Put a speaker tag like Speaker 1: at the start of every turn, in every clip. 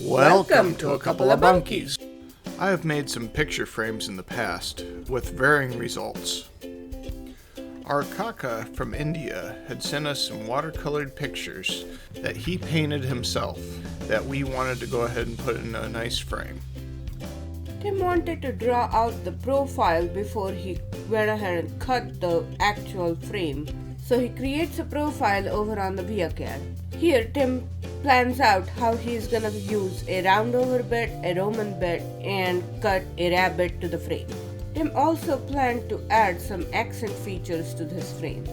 Speaker 1: Welcome to a couple of bunkies. I have made some picture frames in the past, with varying results. Our Kaka from India had sent us some watercolored pictures that he painted himself that we wanted to go ahead and put in a nice frame.
Speaker 2: Tim wanted to draw out the profile before he went ahead and cut the actual frame, so he creates a profile over on the BITCHUTE. Here Tim plans out how he's gonna use a roundover bit, a Roman bit, and cut a rabbit to the frame. Tim also planned to add some accent features to this frame.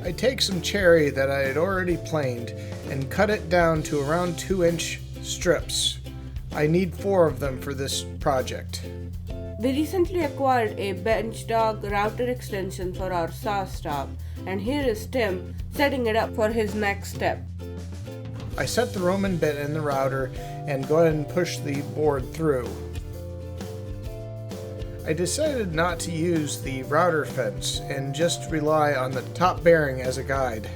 Speaker 1: I take some cherry that I had already planed and cut it down to around 2-inch strips. I need 4 of them for this project.
Speaker 2: We recently acquired a bench dog router extension for our saw stop, and here is Tim setting it up for his next step.
Speaker 1: I set the Roman bit in the router and go ahead and push the board through. I decided not to use the router fence and just rely on the top bearing as a guide.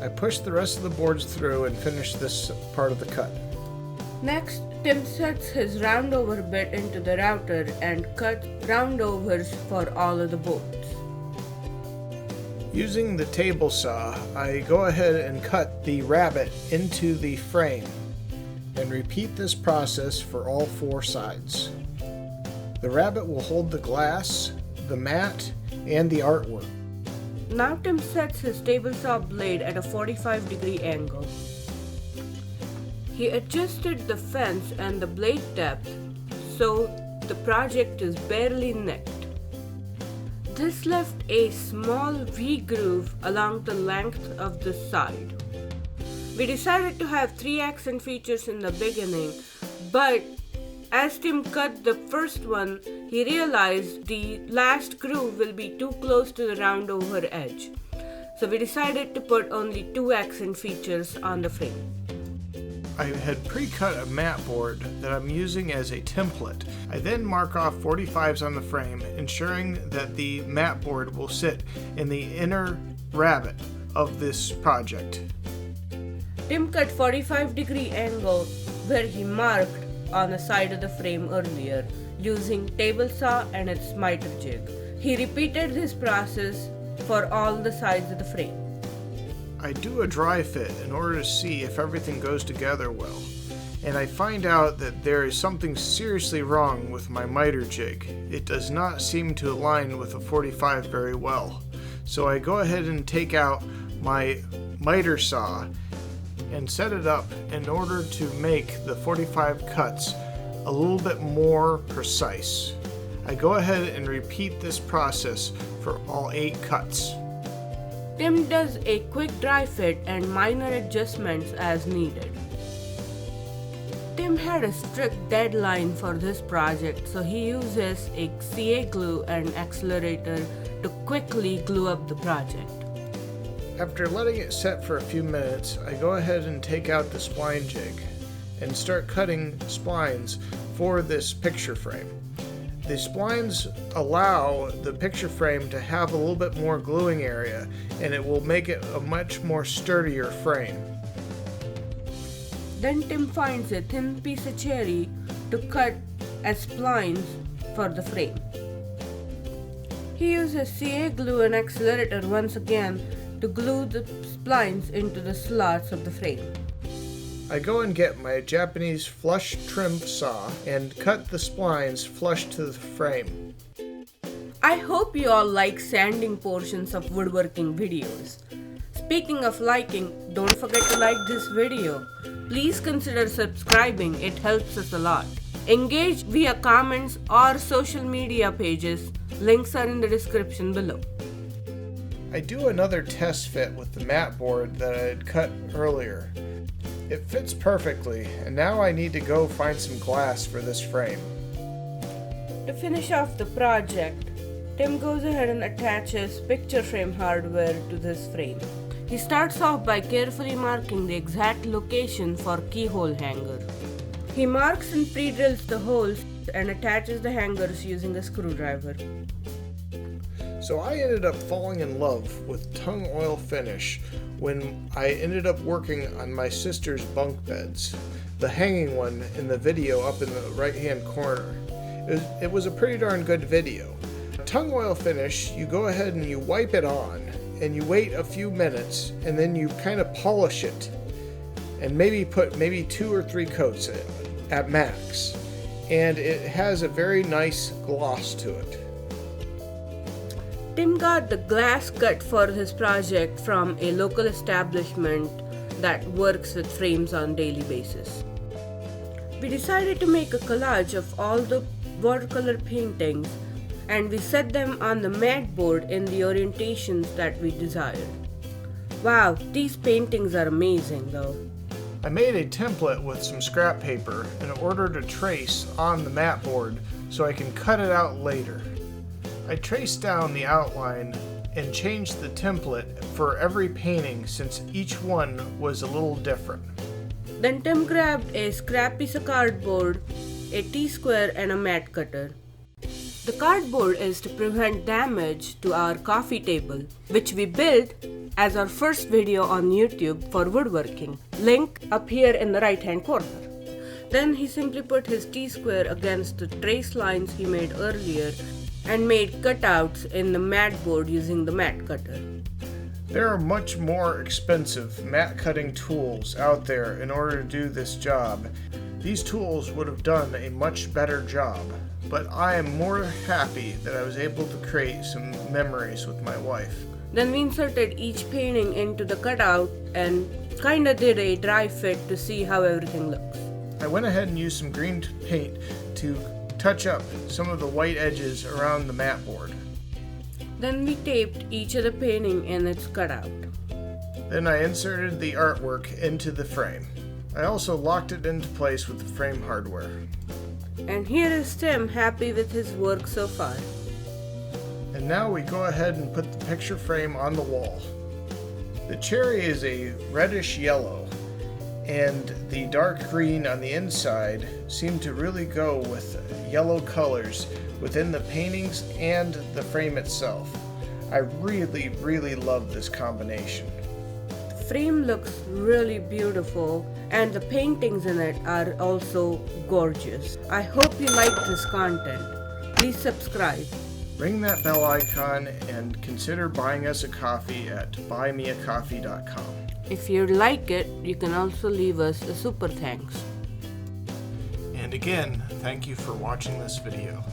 Speaker 1: I pushed the rest of the boards through and finished this part of the cut.
Speaker 2: Next, Tim sets his roundover bit into the router and cuts roundovers for all of the boards.
Speaker 1: Using the table saw, I go ahead and cut the rabbit into the frame and repeat this process for all 4 sides. The rabbit will hold the glass, the mat, and the artwork.
Speaker 2: Now Tim sets his table saw blade at a 45-degree angle. He adjusted the fence and the blade depth so the project is barely nicked. This left a small V-groove along the length of the side. We decided to have 3 accent features in the beginning, but as Tim cut the first one, he realized the last groove will be too close to the roundover edge. So we decided to put only 2 accent features on the frame.
Speaker 1: I had pre-cut a mat board that I'm using as a template. I then mark off 45s on the frame, ensuring that the mat board will sit in the inner rabbet of this project.
Speaker 2: Tim cut 45-degree angle where he marked on the side of the frame earlier using table saw and its miter jig. He repeated this process for all the sides of the frame.
Speaker 1: I do a dry fit in order to see if everything goes together well, and I find out that there is something seriously wrong with my miter jig. It does not seem to align with a 45 very well. So I go ahead and take out my miter saw and set it up in order to make the 45 cuts a little bit more precise. I go ahead and repeat this process for all 8 cuts.
Speaker 2: Tim does a quick dry fit and minor adjustments as needed. Tim had a strict deadline for this project, so he uses a CA glue and accelerator to quickly glue up the project.
Speaker 1: After letting it set for a few minutes, I go ahead and take out the spline jig and start cutting splines for this picture frame. The splines allow the picture frame to have a little bit more gluing area, and it will make it a much more sturdier frame.
Speaker 2: Then Tim finds a thin piece of cherry to cut as splines for the frame. He uses CA glue and accelerator once again to glue the splines into the slots of the frame.
Speaker 1: I go and get my Japanese flush trim saw and cut the splines flush to the frame.
Speaker 2: I hope you all like sanding portions of woodworking videos. Speaking of liking, don't forget to like this video. Please consider subscribing, it helps us a lot. Engage via comments or social media pages, links are in the description below.
Speaker 1: I do another test fit with the mat board that I had cut earlier. It fits perfectly, and now I need to go find some glass for this frame.
Speaker 2: To finish off the project, Tim goes ahead and attaches picture frame hardware to this frame. He starts off by carefully marking the exact location for keyhole hanger. He marks and pre-drills the holes and attaches the hangers using a screwdriver.
Speaker 1: So I ended up falling in love with tung oil finish when I ended up working on my sister's bunk beds, the hanging one in the video up in the right hand corner. It was a pretty darn good video. Tung oil finish, you go ahead and you wipe it on and you wait a few minutes and then you kind of polish it and put 2 or 3 coats at max, and it has a very nice gloss to it.
Speaker 2: Tim got the glass cut for his project from a local establishment that works with frames on a daily basis. We decided to make a collage of all the watercolor paintings, and we set them on the mat board in the orientations that we desired. Wow, these paintings are amazing though.
Speaker 1: I made a template with some scrap paper in order to trace on the mat board so I can cut it out later. I traced down the outline and changed the template for every painting since each one was a little different.
Speaker 2: Then Tim grabbed a scrap piece of cardboard, a T-square and a mat cutter. The cardboard is to prevent damage to our coffee table, which we built as our first video on YouTube for woodworking. Link up here in the right hand corner. Then he simply put his T-square against the trace lines he made earlier and made cutouts in the mat board using the mat cutter.
Speaker 1: There are much more expensive mat cutting tools out there in order to do this job. These tools would have done a much better job, but I am more happy that I was able to create some memories with my wife.
Speaker 2: Then we inserted each painting into the cutout and kinda did a dry fit to see how everything looks.
Speaker 1: I went ahead and used some green paint to touch up some of the white edges around the mat board.
Speaker 2: Then we taped each of the painting in its cutout.
Speaker 1: Then I inserted the artwork into the frame. I also locked it into place with the frame hardware.
Speaker 2: And here is Tim happy with his work so far.
Speaker 1: And now we go ahead and put the picture frame on the wall. The cherry is a reddish yellow, and the dark green on the inside seem to really go with yellow colors within the paintings and the frame itself. I really love this combination.
Speaker 2: The frame looks really beautiful and the paintings in it are also gorgeous. I hope you like this content. Please subscribe.
Speaker 1: Ring that bell icon and consider buying us a coffee at buymeacoffee.com.
Speaker 2: If you like it, you can also leave us a super thanks.
Speaker 1: And again, thank you for watching this video.